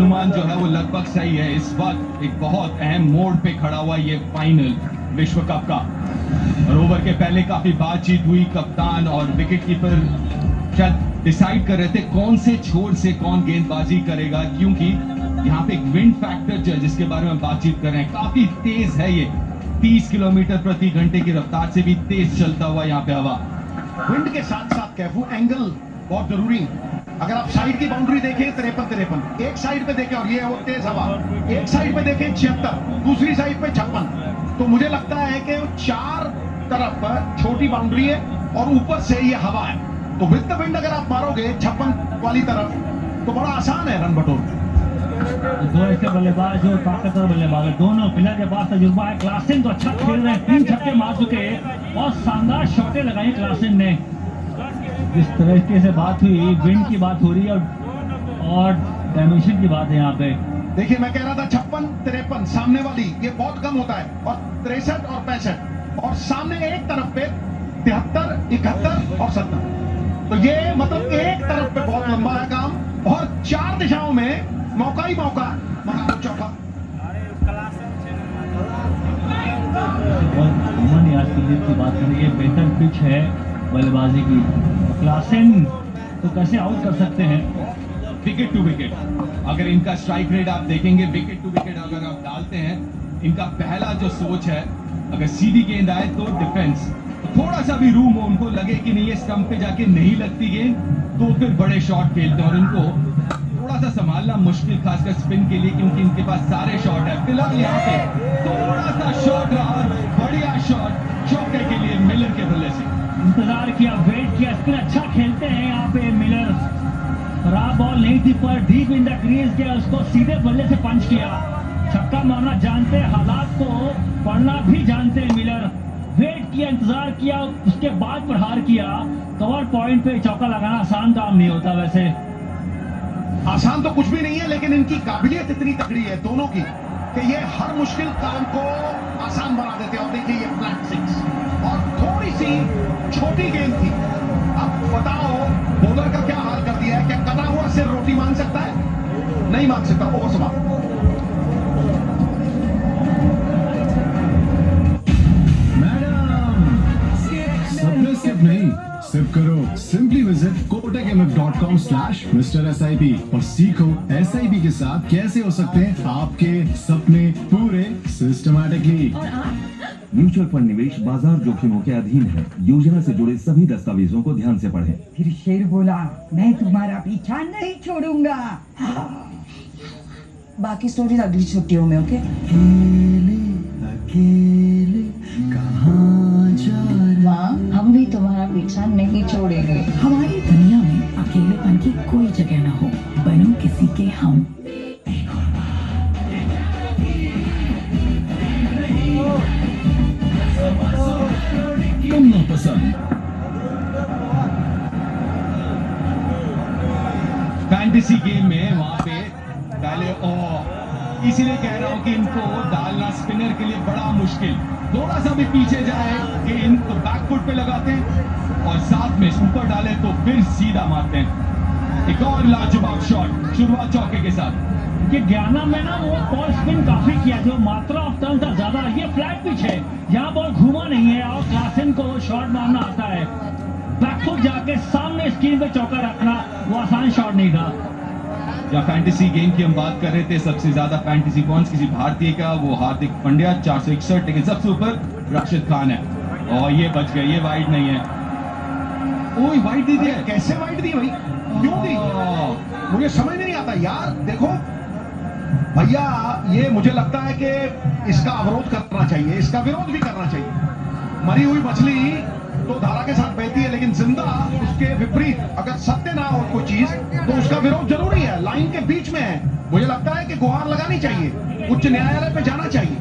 अनुमान जो है वो लगभग सही है। इस वक्त एक बहुत अहम मोड़ पे खड़ा हुआ ये फाइनल विश्व कप का, और ओवर के पहले काफी बातचीत हुई। कप्तान और विकेट कीपर शायद डिसाइड कर रहे थे कौन से छोर से कौन गेंदबाजी करेगा, क्योंकि यहाँ पे एक विंड फैक्टर जो है जिसके बारे में बातचीत कर रहे हैं, काफी तेज है ये। 30 किलोमीटर प्रति घंटे की रफ्तार से भी तेज चलता हुआ यहाँ पे हवा। विंड के साथ साथ कैफू एंगल बहुत जरूरी है। अगर आप साइड की बाउंड्री देखें 53, एक साइड पे देखें और ये वो तेज हवा, एक साइड पे देखें 76, दूसरी साइड पे 56, तो मुझे लगता है कि चार तरफ पर छोटी बाउंड्री है और ऊपर से ये हवा है, तो विद द विंड अगर आप मारोगे 56 वाली तरफ तो बड़ा आसान है रन बटोरना। दो ऐसे बल्लेबाज जो ताकतवर बल्लेबाज है, दोनों पिलर के पास तजुर्बा है। क्लासेन तो अच्छा खेल रहे हैं, 3 छक्के मार चुके हैं और शानदार शॉटें लगाई क्लासेन ने। जिस तरीके से बात हुई, विंड की बात हो रही है और डायमेंशन की बात है यहाँ पे। देखिए मैं कह रहा था 56, 53 सामने वाली ये बहुत कम होता है, और 63 और 65, और सामने एक तरफ पे 73, 71 और 70, तो ये मतलब एक तरफ पे बहुत लंबा है काम, और 4 दिशाओं में मौका ही मौका, मगा चौका। आज की बात करेंगे, बेहतर पिच है बल्लेबाजी की। क्लासेन तो कैसे आउट कर सकते हैं? विकेट टू विकेट, अगर इनका स्ट्राइक रेट आप देखेंगे, विकेट टू विकेट अगर आप डालते हैं, इनका पहला जो सोच है, अगर सीधी गेंद आए तो डिफेंस, थोड़ा सा भी रूम हो, उनको लगे कि नहीं ये स्टंप पे जाके नहीं लगती गेंद, तो फिर बड़े शॉट खेलते हैं। और इनको थोड़ा सा संभालना मुश्किल, खासकर स्पिन के लिए, क्योंकि इनके पास सारे शॉट है। फिलहाल यहाँ पे थोड़ा सा शॉट रहा, बढ़िया शॉट चौके के लिए मिलर के बल्ले से। इंतजार किया, वेट किया, स्पिन अच्छा खेलते हैं यहाँ पे मिलर। खराब बॉल नहीं थी पर डीप इन द क्रीज गया, उसको सीधे बल्ले से पंच किया। छक्का मारना जानते हैं, हालात को पढ़ना भी जानते हैं मिलर। वेट किया, इंतजार किया, उसके बाद प्रहार किया। कवर पॉइंट पे चौका लगाना आसान काम नहीं होता। वैसे आसान तो कुछ भी नहीं है, लेकिन इनकी काबिलियत इतनी तगड़ी है दोनों की कि ये हर मुश्किल काम को आसान बना देते हैं। और देखिए ये फ्लैट 6 और थोड़ी सी छोटी गेंद थी। अब बताओ बॉलर का क्या हाल कर दिया है, क्या कटा हुआ सिर रोटी मांग सकता है? नहीं मांग सकता। ओवर समाप्त। सिर्फ नहीं, सिर्फ करो। सिंपली विजिट kotakmf.com/MrSIP और सीखो SIP के साथ कैसे हो सकते हैं आपके सपने पूरे सिस्टमैटिकली। म्यूचुअल फंड निवेश बाजार जोखिमों के अधीन है। योजना से जुड़े सभी दस्तावेजों को ध्यान से पढ़ें। फिर शेर बोला, मैं तुम्हारा पीछा नहीं छोड़ूंगा। बाकी स्टोरी अगली छुट्टियों में। ओके? अकेले कहाँ जा माँ, हम भी तुम्हारा पीछा नहीं छोड़ेंगे। हमारी दुनिया में अकेलेपन की कोई जगह ना हो, बनो किसी के हम। तुम पसंद फैंटेसी गेम में वहां पे पहले, इसीलिए कह रहा हूं कि इनको डालना स्पिनर के लिए बड़ा मुश्किल। थोड़ा सा भी पीछे जाए कि इनको बैकफुट पे लगाते हैं और साथ में ऊपर डाले तो फिर सीधा मारते हैं। एक और लाजवाब शॉट, शुरुआत चौके के साथ। कि ज्ञाना में ना वो बॉल स्पिन काफी किया, जो मात्रा ऑफ टर्न था ज्यादा। ये फ्लैट पिच है, यहाँ बॉल घूमा नहीं है और क्लासेन को शॉट मारना आता है। बैकफुट जाके सामने स्क्रीन पे चौका रखना वो आसान शॉट नहीं था। या फैंटेसी गेम की हम बात कर रहे थे, सबसे ज्यादा फैंटेसी पॉइंट्स किसी भारतीय का, वो हार्दिक पांड्या 461, लेकिन सबसे ऊपर राशिद खान है। और ये बच गए, ये वाइड नहीं है। ओए वाइड दी थी, कैसे वाइड दी भाई? क्यों दी? मुझे समझ नहीं आता यार। देखो भैया, ये मुझे लगता है कि इसका अवरोध करना चाहिए, इसका विरोध भी करना चाहिए। मरी हुई मछली तो धारा के साथ बहती है, लेकिन जिंदा उसके विपरीत अगर सत्य ना हो कोई चीज तो उसका विरोध जरूरी है। लाइन के बीच में है, मुझे लगता है कि गुहार लगानी चाहिए, उच्च न्यायालय पे जाना चाहिए।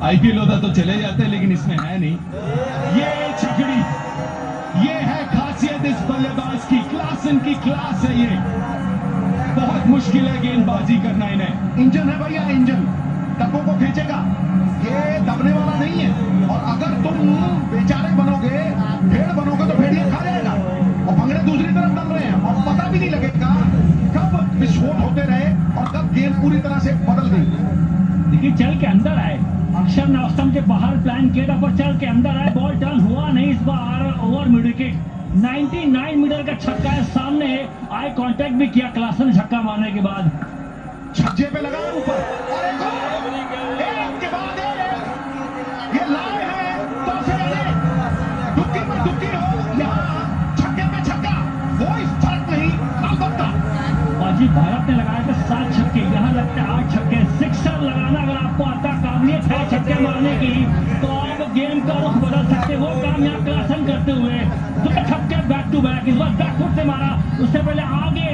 आईपीएल होता तो चले जाते, लेकिन इसमें है नहीं। ये छकड़ी, ये है खासियत इस बल्लेबाज की, क्लासन की क्लास है ये। बहुत मुश्किल है गेंदबाजी करना इन्हें। इंजन है भैया, इंजन डब्बों को खींचेगा, ये दबने वाला नहीं है। और अगर तुम बेचारे बनोगे, भेड़ बनोगे तो भेड़िया खा जाएगा। और भंगड़े दूसरी तरफ डल रहे हैं और पता भी नहीं लगेगा कब विस्फोट होते रहे और कब तरह से बदल गई। देखिए चल के अंदर आए, अक्षर ने स्टंप के बाहर प्लान किया था पर चल के अंदर आए, बॉल टर्न हुआ नहीं इस बार। ओवर मिड विकेट 99 मीटर का छक्का है, सामने आई कांटेक्ट भी किया क्लासन छक्का मारने के बाद। छज्जे पे लगा ऊपर और एक के बाद एक। ये लाए हैं तो फिर दुक्की पर दुक्की हो, यहाँ छक्के पे छक्का, कोई फर्क नहीं। अलबत्ता बाजी भारत ने लगाया था 7 छक्के, यहाँ लगता है 8 छक्के। सिक्सर लगाना अगर आपको आता काबिलियत है छक्के मारने की तो आप गेम का रुख बदल सकते हो। काम यहाँ क्लासन करते हुए 2 छक्के बैक टू बैक, इस बार बैकफुट से मारा, उससे पहले आगे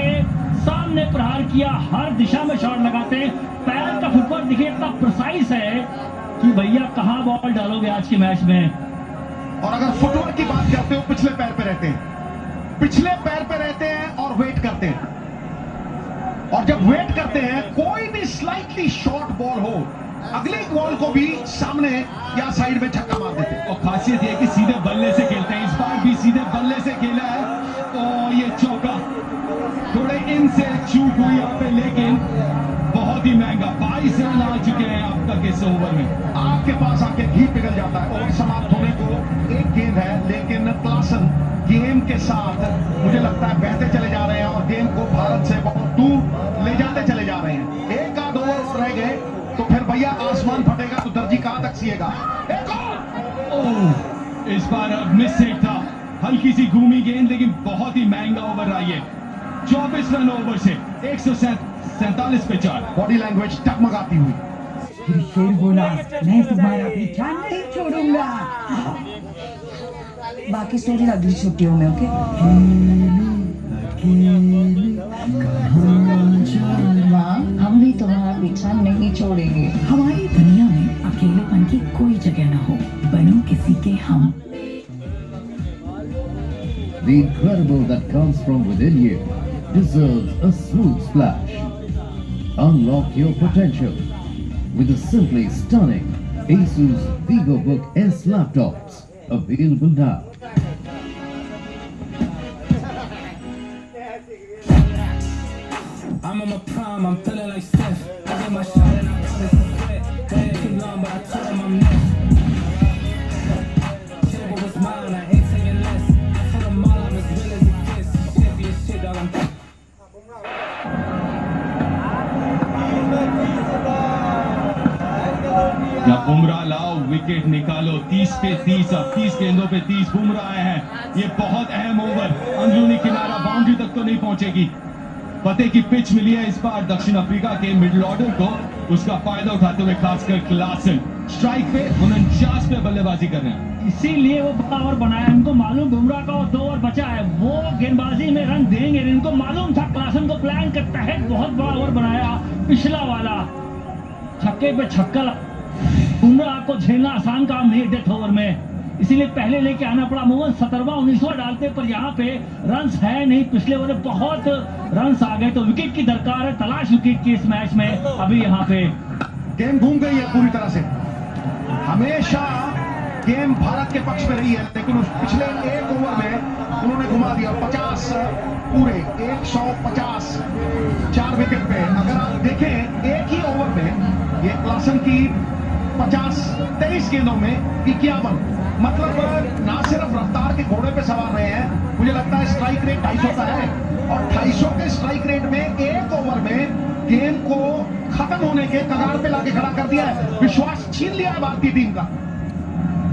सामने प्रहार किया। हर दिशा में शॉट लगाते हैं, पैर का फुटवर्क देखिए इतना प्रिसाइज है कि भैया कहाँ बॉल डालोगे आज के मैच में। और अगर फुटवर्क की बात करते हो, पिछले पैर पे रहते हैं, पिछले पैर पे रहते हैं और वेट करते हैं। और जब वेट करते हैं, कोई भी स्लाइटली शॉर्ट बॉल हो, अगले बॉल को भी सामने या साइड में छक्का मार देते हैं। और खासियत यह कि सीधे बल्ले से खेलते हैं, इस बार भी सीधे बल्ले से खेला है। तो ये चौका थोड़े इन से चूक हुई यहाँ पे, लेकिन बहुत ही महंगा। 22 रन आ चुके हैं अब तक इस ओवर में। आपके पास आके घी पिघल जाता है। ओवर समाप्त होने को एक गेंद है, लेकिन क्लासन गेम के साथ मुझे लगता है बहते चले जा रहे हैं और गेम को भारत से बहुत दूर ले जाते चले जा रहे हैं। एक आध ओवर और रह गए तो फिर भैया आसमान फटेगा तो दर्जी कहां तक सिएगा। एक और इस बार अब मिस सेट था, हल्की सी घूमी गेंद, लेकिन बहुत ही महंगा ओवर रहा ये। 24 रन ओवर से 147 पे 4। बॉडी लैंग्वेज टकमगाती हुई। फिर शेर बोला, मैं तुम्हारा पीछा नहीं छोड़ूंगा। बाकी स्टोरी अगली छुट्टियों में, ओके? माँ, हम भी तुम्हारा पीछा नहीं छोड़ेंगे। हमारी दुनिया में अकेलेपन की कोई जगह न हो, बनो किसी के हम। The incredible that comes from within you deserves a smooth splash. Unlock your potential with the simply stunning Asus VivoBook S laptops, available now. I'm on my prime, I'm feeling like Steph. I get my shot and I promise to quit. They ain't too long, but I told them I'm next. Shit, what was mine, I ain't taking less. I told them all I'm as real as it gets. Shit be a shit, dog, I'm या बुमराह लाओ, wicket निकालो। 30 पे 30, अब 30 गेंदों पे 30 बुमराह आए हैं। ये बहुत अहम ओवर, अंदरूनी किनारा बाउंड्री तक तो नहीं पहुंचेगी। पते की पिच मिली है इस बार दक्षिण अफ्रीका के मिडिल ऑर्डर को, उसका फायदा उठाते हुए खासकर क्लासन स्ट्राइक पे 49 पे बल्लेबाजी कर रहे हैं। इसीलिए वो बड़ा ओवर बनाया, इनको मालूम बुमराह का और 2 ओवर बचा है, वो गेंदबाजी में रन देंगे। इनको मालूम था क्लासन को प्लान के तहत बहुत बड़ा ओवर बनाया, पिछला वाला छक्के पे छक्का। बुमराह को झेलना आसान काम नहीं डेथ ओवर में, इसीलिए पहले लेके आना पड़ा। अमूमन 17वां 19वां डालते, पर यहाँ पे रन्स है नहीं। पिछले ओवर में बहुत रन्स आ गए, तो विकेट की दरकार है, तलाश विकेट की इस मैच में। अभी यहाँ पे गेम घूम गई है पूरी तरह से। हमेशा गेम भारत के पक्ष में रही है, लेकिन उस पिछले एक ओवर में उन्होंने घुमा दिया। 50 पूरे 150 4 विकेट पे। अगर आप देखें एक ही ओवर में ये क्लासन की 23 गेंदों में 51, मतलब ना सिर्फ रफ्तार के घोड़े पे सवार रहे हैं, मुझे लगता है स्ट्राइक रेट 250 का है। और 250 के स्ट्राइक रेट में एक ओवर में गेम को खत्म होने के कगार पे लाके खड़ा कर दिया है। विश्वास छीन लिया है भारतीय टीम का।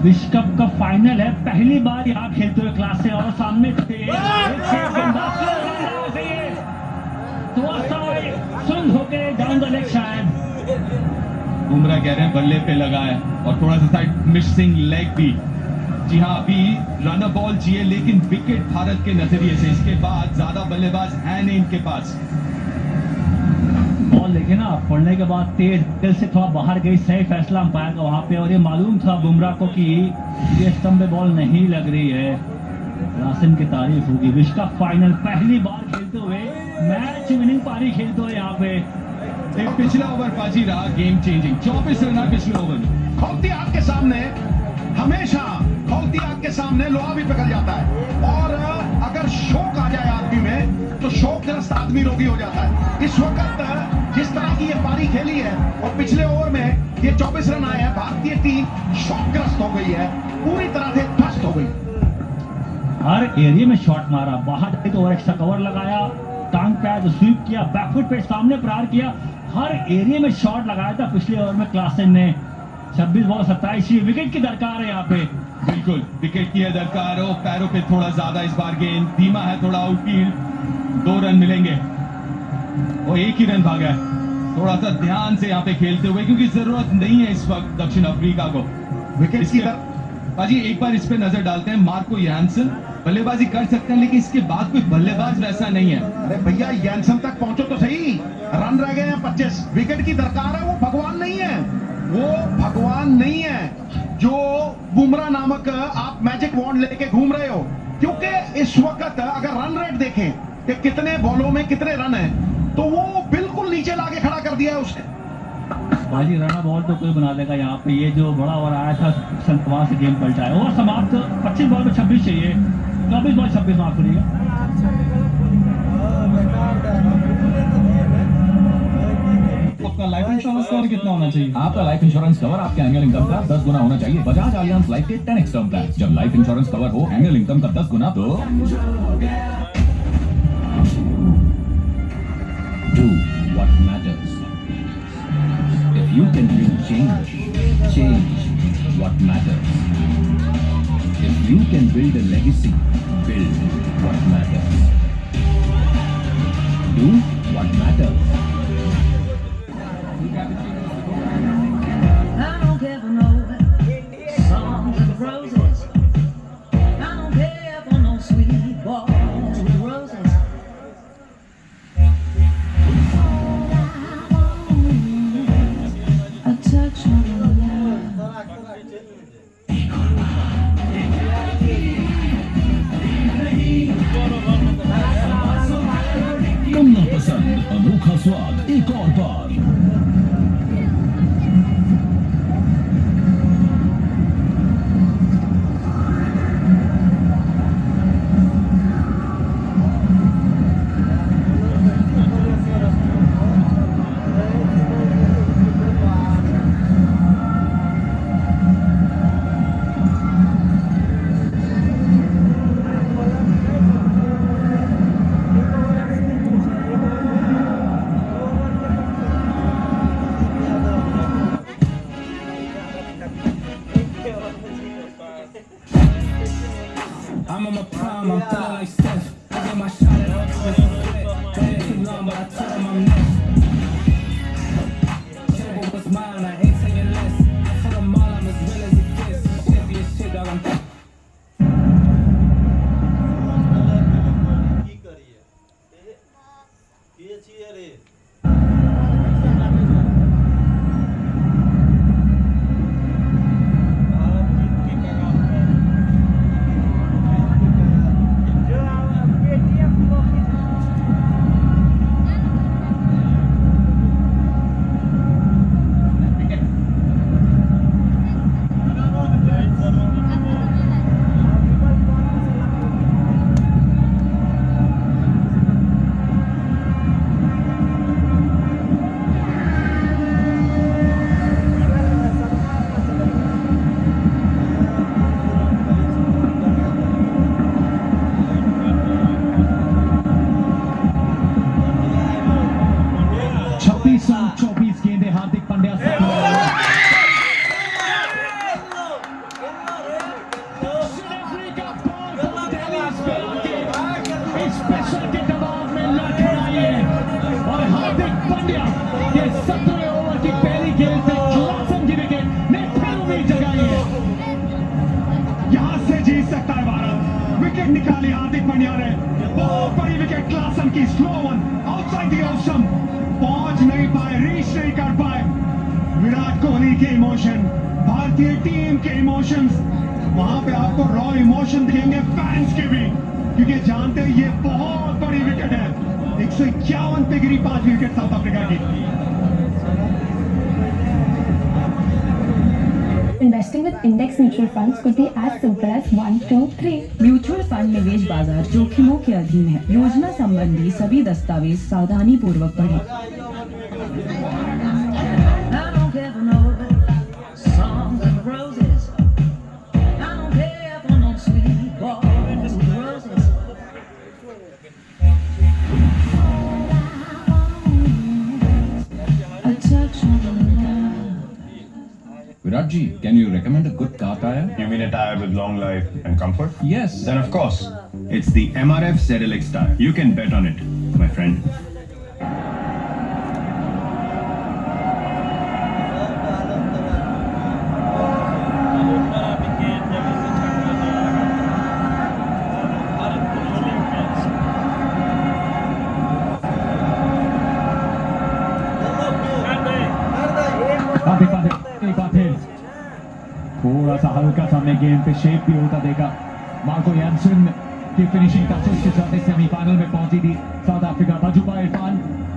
विश्व कप का फाइनल है, पहली बार यहाँ खेलते हुए क्लास से, और सामने स्विंग होके डाउन द लेग शायद। बुमराह कह रहे हैं बल्ले पे लगा है, और थोड़ा सा साइड मिसिंग लेग भी। जी हाँ, अभी रन बॉल चाहिए, लेकिन विकेट भारत के नजरिए से इसके बाद ज्यादा बल्लेबाज है नहीं इनके पास। बॉल देखे ना, पड़ने के बाद तेज दिल से थोड़ा बाहर गई, सही फैसला अंपायर का वहां पे, और ये मालूम था बुमराह को कि ये स्टंप पे बॉल नहीं लग रही है। रासिन की तारीफ होगी। विश्व कप फाइनल पहली बार खेलते हुए, मैच विनिंग पारी खेलते हुए यहाँ पे। एक पिछला ओवर बाजी रहा गेम चेंजिंग, 24 रन है पिछले ओवर में। खौलती आग के सामने हमेशा, खौलती आग के सामने लोहा भी पिघल जाता है। और अगर शौक आ जाए आदमी में, तो शौकग्रस्त आदमी रोगी हो जाता है। इस वक्त जिस तरह की ये पारी खेली है और पिछले ओवर में ये 24 रन आए हैं, भारतीय टीम शॉकग्रस्त हो गई है, पूरी तरह से ध्वस्त हो गई। हर एरिया में शॉट मारा, बाहर जाके तो और एक्स्ट्रा कवर लगाया, टांग पैड स्वीप किया, बैकफुट पे सामने प्रहार किया, हर एरिया में शॉट लगाया था पिछले ओवर में क्लासन ने। 26 बॉल 27 विकेट की दरकार है यहाँ पे। बिल्कुल विकेट की है दरकार हो, पैरों पे थोड़ा ज्यादा इस बार गेंद धीमा है, थोड़ा आउटफील्ड, 2 रन मिलेंगे और 1 ही रन भागा है। थोड़ा सा ध्यान से यहाँ पे खेलते हुए, क्योंकि जरूरत नहीं है इस वक्त दक्षिण अफ्रीका को विकेट की बाजी। एक बार इस पे नजर डालते हैं, मार्को यानसन बल्लेबाजी कर सकते हैं, लेकिन इसके बाद कोई बल्लेबाज वैसा नहीं है। अरे भैया यानसन तक पहुंचो तो सही, रन रह गए हैं 25, विकेट की दरकार है। वो भगवान नहीं है, वो भगवान नहीं है जो बुमराह नामक आप मैजिक वॉन्ड लेके घूम रहे हो, क्योंकि इस वक्त अगर रन रेट देखें कि कितने बॉलों में कितने रन है, तो वो बिल्कुल नीचे लाके खड़ा कर दिया है उसने। बाजी रना बॉल तो कोई बना देगा यहाँ पे। ये जो बड़ा ओवर आया था वहां से गेम पलटा है। ओवर समाप्त, 25 बॉल में 26 चाहिए, 24 बॉल 26 माफ करिएगा। आपका लाइफ इंश्योरेंस कवर कितना होना चाहिए? आपका लाइफ इंश्योरेंस कवर आपके एनुअल इनकम का 10 गुना होना चाहिए। बजाज आलियांज लाइफ के 10x टर्म प्लान, जब लाइफ इंश्योरेंस कवर हो एनुअल इनकम का 10 गुना, तो Do what matters. If you can bring change, change what matters. If you can build a legacy, build what matters. Do what matters. I don't care for no songs and roses. I don't care for no sweet boys with roses. A touch of your love. कम ना पसंद, अनोखा स्वाद एक और बार। I'm on my prime, I'm feeling like Steph. I get my shot at all quick. Playing too long, but I told him I'm next. Care what was mine, I ain't taking less. I told them all I'm as real as it gets. Shit be a shit, dog, I'm wicket निकाली हार्दिक पांड्या ने, बहुत बड़ी wicket Klaasen की, slow one outside the of, पहुंच नहीं पाए, reach नहीं कर पाए। विराट कोहली के इमोशन, भारतीय टीम के इमोशंस, वहां पे आपको रॉ इमोशन दिखेंगे फैंस के भी, क्योंकि जानते हैं ये बहुत बड़ी विकेट है। 151 पे गिरी 5 विकेट साउथ अफ्रीका की। Investing with index mutual funds could be as simple as 1, 2, 3. Mutual fund निवेश बाजार जोखिमों के अधीन है। योजना संबंधी सभी दस्तावेज सावधानी पूर्वक पढ़ें। roses. I don't care for no sweet boys with roses. A touch of love. Virat ji, can you recommend a good car tire? You mean a tire with long life and comfort? Yes. Then of course, it's the MRF ZLX tire. You can bet on it, my friend. एक बार फिर थोड़ा सा हल्का सा हमने game पे shape भी होता देखा। मार्को यानसन की फिनिशिंग टचेस के साथ सेमीफाइनल में पहुंची थी साउथ अफ्रीका। बाजूबा इरफान,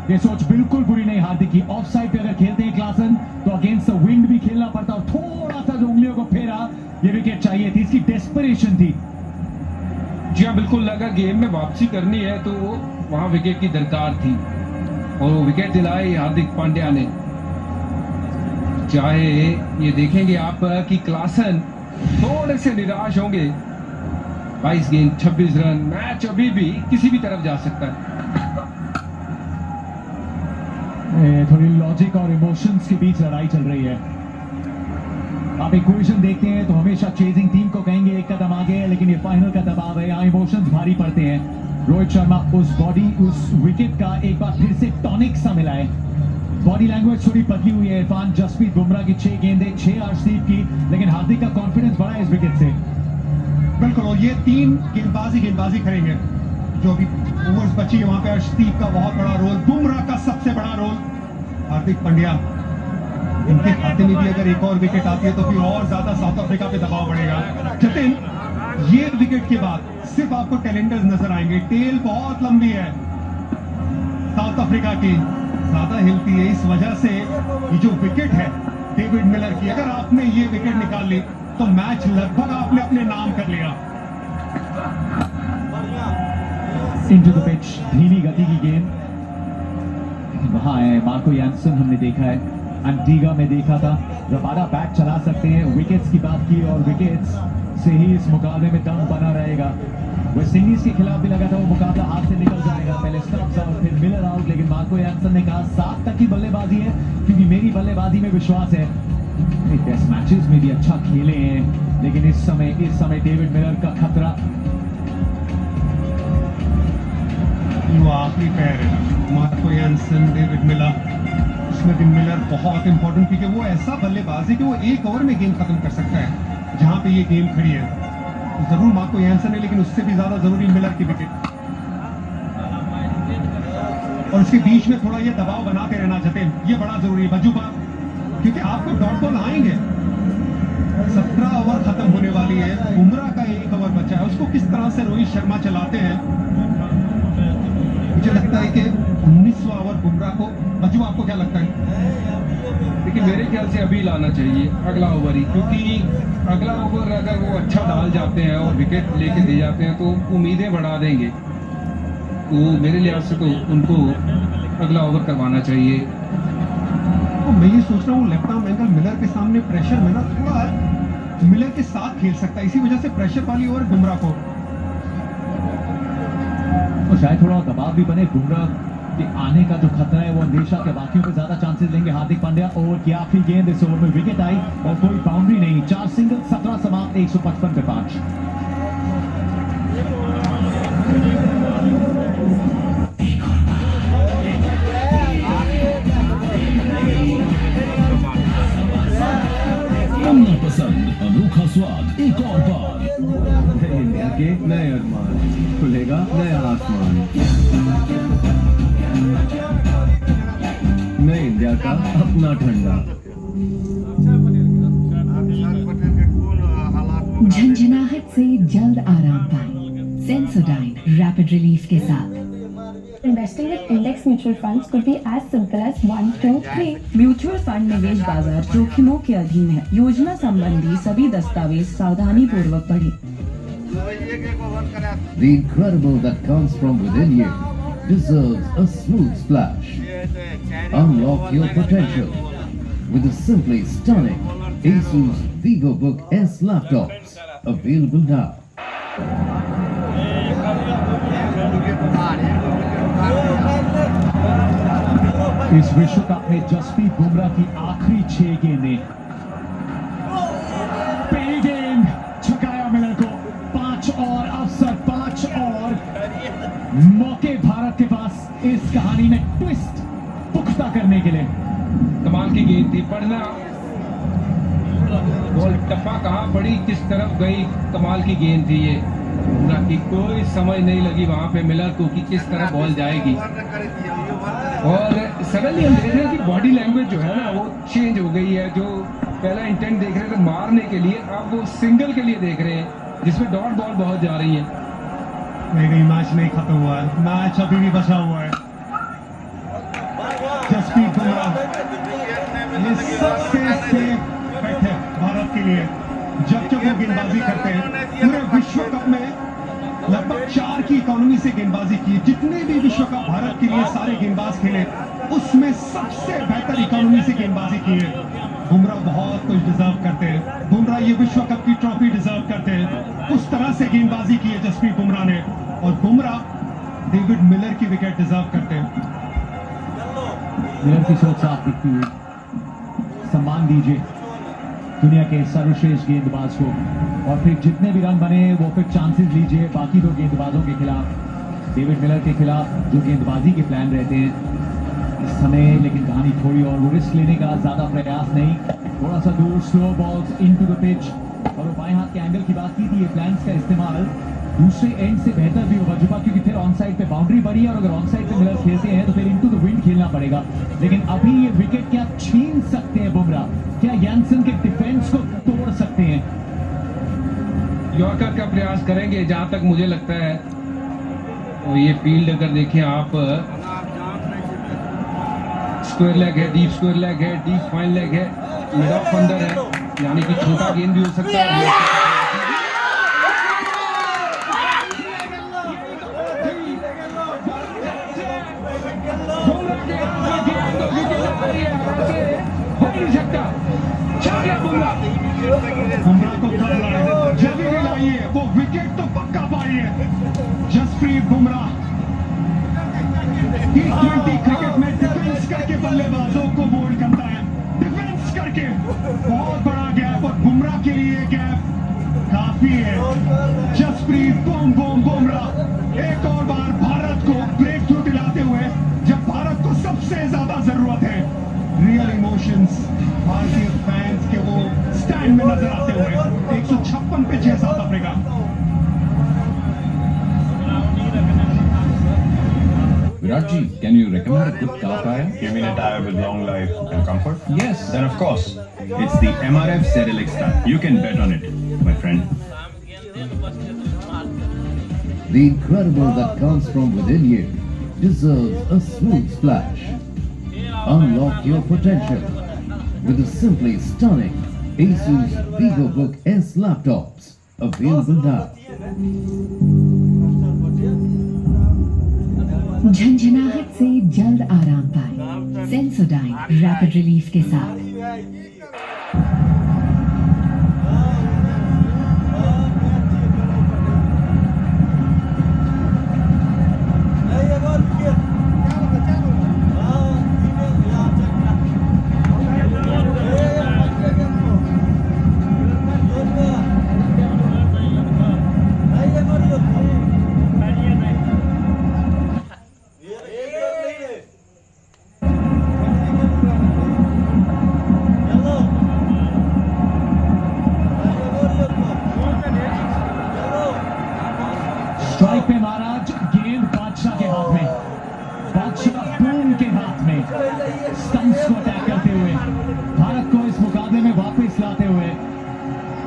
ये सोच बिल्कुल बुरी नहीं हार्दिक की, ऑफ साइड पे अगर खेलते हैं क्लासन तो अगेंस्ट द विंड भी खेलना पड़ता और थोड़ा सा जो उंगलियों को फेरा, ये विकेट चाहिए थी, इसकी डेस्परेशन थी। जी हाँ, बिल्कुल लगा गेम में वापसी करनी है तो वहां विकेट की दरकार थी और वो विकेट दिलाए हार्दिक पांड्या ने। चाहे ये देखेंगे आप कि क्लासन थोड़े से निराश होंगे। 22 गेंद 26 रन, मैच अभी भी किसी भी तरफ जा सकता है। थोड़ी लॉजिक और इमोशंस के बीच लड़ाई चल रही है। आप इक्वेशन देखते हैं तो हमेशा चेजिंग टीम को कहेंगे एक कदम आगे है, लेकिन ये फाइनल का दबाव है, यहाँ इमोशंस भारी पड़ते हैं। रोहित शर्मा उस बॉडी, उस विकेट का एक बार फिर से टॉनिक सा मिला है। बॉडी लैंग्वेज थोड़ी बदली हुई है। इरफान, जसप्रीत बुमराह की 6 गेंदें, 6 अर्शदीप की, लेकिन हार्दिक का कॉन्फिडेंस बढ़ा है इस विकेट से। बिल्कुल, और ये 3 गेंदबाजी करेंगे जो अभी ओवर्स बची है। वहां पे अर्शदीप का बहुत बड़ा रोल, बुमराह का सबसे बड़ा रोल, हार्दिक पांड्या, इनके खाते में भी अगर एक और विकेट आती है तो फिर और ज्यादा साउथ अफ्रीका पे दबाव बढ़ेगा। जतिन, ये विकेट के बाद सिर्फ आपको टैलेंटर्स नजर आएंगे। टेल बहुत लंबी है साउथ अफ्रीका की, ज्यादा हिलती है, इस वजह से ये जो विकेट है डेविड मिलर की, अगर आपने ये विकेट निकाल ली तो मैच लगभग आपने अपने नाम कर लिया। इनटू द पिच, धीमी गति की गेंद। वहां है मार्को यानसन, हमने देखा है एंटीगा में देखा था, रबाडा बैट चला सकते हैं। विकेट्स की बात की और विकेट्स से ही इस मुकाबले में दम बना रहेगा। वेस्ट इंडीज के खिलाफ भी लगा था वो मुकाबला हाथ से निकल जाएगा, पहले स्टम्प्स आउट फिर मिलर आउट, लेकिन मार्को यानसन ने कहा 7 तक की बल्लेबाजी है क्योंकि मेरी बल्लेबाजी में विश्वास है। टेस्ट मैचेस में भी अच्छा खेले हैं, लेकिन इस समय डेविड मिलर का खतरा। वो आखिरी पैर है मार्को यानसन, डेविड मिलर, उसमें भी मिलर बहुत इंपॉर्टेंट क्योंकि वो ऐसा बल्लेबाज है कि वो 1 ओवर में गेम खत्म कर सकता है। जहां पे ये गेम खड़ी है जरूर मार्को यानसन है, लेकिन उससे भी ज्यादा जरूरी मिलर की विकेट। और उसके बीच में थोड़ा ये दबाव बनाते रहना जतिन, ये बड़ा जरूरी है बजूबा, क्योंकि आपको डॉट बॉल आएंगे। 17 ओवर खत्म होने वाली है, बुमराह का 1 ओवर बचा है, उसको किस तरह से रोहित शर्मा चलाते हैं। मुझे लगता है कि 19वां ओवर बुमराह को, बजू आपको क्या लगता है? लेकिन मेरे ख्याल से अभी लाना चाहिए अगला ओवर ही, क्योंकि अगला ओवर अगर वो अच्छा डाल जाते हैं और विकेट लेके दे जाते हैं तो उम्मीदें बढ़ा देंगे। तो मेरे लिहाज से तो उनको अगला ओवर करवाना चाहिए। तो मैं ये सोच रहा हूँ लेफ्ट आर्म एंगल मिलर के सामने प्रेशर में ना थोड़ा मिलर के साथ खेल सकता है, इसी वजह से प्रेशर वाली ओवर बुमराह को, और शायद थोड़ा दबाव भी बने। बुमराह के आने का जो खतरा है वो अंदेशा के बाकियों पे ज्यादा चांसेस लेंगे हार्दिक पांड्या। ओवर की आखिरी गेंद, इस ओवर में विकेट आई और कोई बाउंड्री नहीं। 4 सिंगल, 17 समाप्त, 155 पे 5। पसंद अनोखा स्वाद एक और बार। इंडिया के नए अरमान, खुलेगा नया आसमान। नए इंडिया का अपना ठंडा। झंझनाहट से जल्द आराम पाएं सेंसोडाइन रैपिड रिलीफ के साथ। Investing with index mutual funds could be as simple as 1, 2, 3. Mutual fund निवेश बाजार जोखिमों के अधीन है। योजना संबंधी सभी दस्तावेज सावधानी पूर्वक पढ़ें। The incredible that comes from within you deserves a smooth splash. Unlock your potential with the simply stunning Asus VivoBook S laptops available now. इस विश्व कप में जसप्रीत बुमराह की आखिरी 6 गेंदें, पहली गेंद छकाया मिलर को, 5 और अवसर, 5 और मौके भारत के पास इस कहानी में ट्विस्ट पुख्ता करने के लिए। कमाल की गेंद थी, पढ़ना बॉल टप्पा कहाँ पड़ी, किस तरफ गई, कमाल की गेंद थी ये। बुमराह की कोई समझ नहीं लगी वहां पे मिलर को कि किस तरह बॉल जाएगी। और सडनली हम देख रहे हैं कि बॉडी लैंग्वेज जो है ना वो चेंज हो गई है। जो पहला इंटेंट देख रहे थे मारने के लिए, अब वो सिंगल के लिए देख रहे हैं जिसमें डॉट बॉल बहुत जा रही है। नहीं, मैच नहीं खत्म हुआ है, मैच अभी भी बचा हुआ है। जसप्रीत बुमराह ये सबसे सेफ बेट है भारत के लिए। जब वो गेंदबाजी करते हैं, पूरे विश्व कप में लगभग 4 की इकोनॉमी से गेंदबाजी की, जितने भी विश्व कप भारत के लिए सारे गेंदबाज खेले उसमें सबसे बेहतर इकोनॉमी से गेंदबाजी की है। बुमराह बहुत कुछ डिजर्व करते हैं, बुमराह ये विश्व कप की ट्रॉफी डिजर्व करते हैं। उस तरह से गेंदबाजी की है जसप्रीत बुमराह ने, और बुमराह डेविड मिलर की विकेट डिजर्व करते हैं। मिलर की सोच साफ दिखती हुई, सम्मान दीजिए दुनिया के सर्वश्रेष्ठ गेंदबाज को, और फिर जितने भी रन बने वो फिर चांसेस लीजिए बाकी 2 गेंदबाजों के खिलाफ, डेविड मिलर के खिलाफ जो गेंदबाजी के प्लान रहते हैं इस समय। लेकिन कहानी थोड़ी और, वो रिस्क लेने का ज्यादा प्रयास नहीं, थोड़ा सा दूर slow balls into the pitch, और वो बाएं हाथ के एंगल की बात की थी, ये प्लान्स का इस्तेमाल दूसरे एंड से बेहतर भी होगा जुबा, क्योंकि फिर ऑन साइड पे बाउंड्री बड़ी है, और अगर ऑन साइड पे मिलर खेलते हैं तो फिर इनटू द विंड खेलना पड़ेगा। लेकिन अभी ये विकेट क्या छीन सकते हैं बुमराह, क्या यानसन के डिफेंस को तोड़ सकते हैं? यॉर्कर का प्रयास करेंगे जहां तक मुझे लगता है। और ये फील्ड अगर देखें आप, स्क्वायर लेग है, डीप स्क्वायर लेग है, डीप फाइन लेग है, मिड ऑफ अंदर है, यानी कि छोटा गेंद भी हो सकता है। बुमराह को कब लाए, जब भी लाइए वो विकेट तो पक्का पाइए। जसप्रीत बुमराह T20 क्रिकेट में डिफेंस करके बल्लेबाजों को बोल्ड करता है, डिफेंस करके। बहुत बड़ा गैप, और बुमराह के लिए गैप काफी है। जसप्रीत बूम बूम बुमराह एक और बार भारत को ब्रेक थ्रू दिलाते हुए, जब भारत को सबसे ज्यादा जरूरत है। रियल इमोशंस भारतीय फैंस के वो स्टैंड में नजर आते हुए 156 पे 6 south Africa. Virat ji, can you recommend a good car tire? You mean a tire with long life and comfort? Yes. Then of course, it's the MRF ZLX tire. You can bet on it, my friend. The incredible that comes from within you deserves a smooth splash. Unlock your potential with the simply stunning Asus VivoBook S laptops available now. झंझनाहट से जल्द आराम पाए Sensodyne rapid relief के साथ। Strike पे महाराज, गेंद बादशाह के हाथ में, बादशाह बूम के हाथ में, स्टंप्स को अटैक करते हुए भारत को इस मुकाबले में वापस लाते हुए।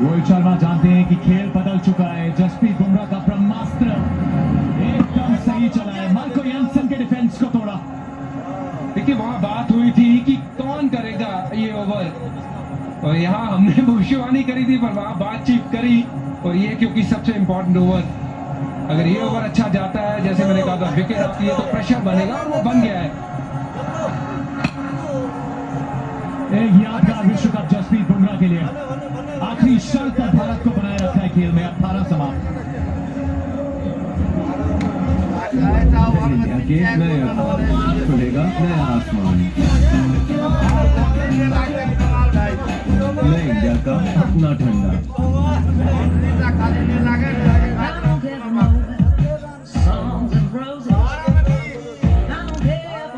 रोहित शर्मा जानते हैं कि खेल बदल चुका है। जसप्रीत बुमराह का ब्रह्मास्त्र एकदम सही चला है, मार्को यानसन के डिफेंस को तोड़ा। देखिए वहां बात हुई थी कि कौन करेगा ये ओवर, और यहाँ हमने भविष्यवाणी करी थी, पर वहां बातचीत करी, और ये क्योंकि सबसे इंपॉर्टेंट ओवर, अगर ये ओवर अच्छा जाता है जैसे मैंने कहा था, विकेट आती है तो प्रेशर बनेगा, और वो बन गया है। एक यादगार विश्व कप जसप्रीत बुमराह के लिए। इंडिया के नए अखबार, खुलेगा नया आसमान, नए इंडिया का अपना ठंडा। I don't care for no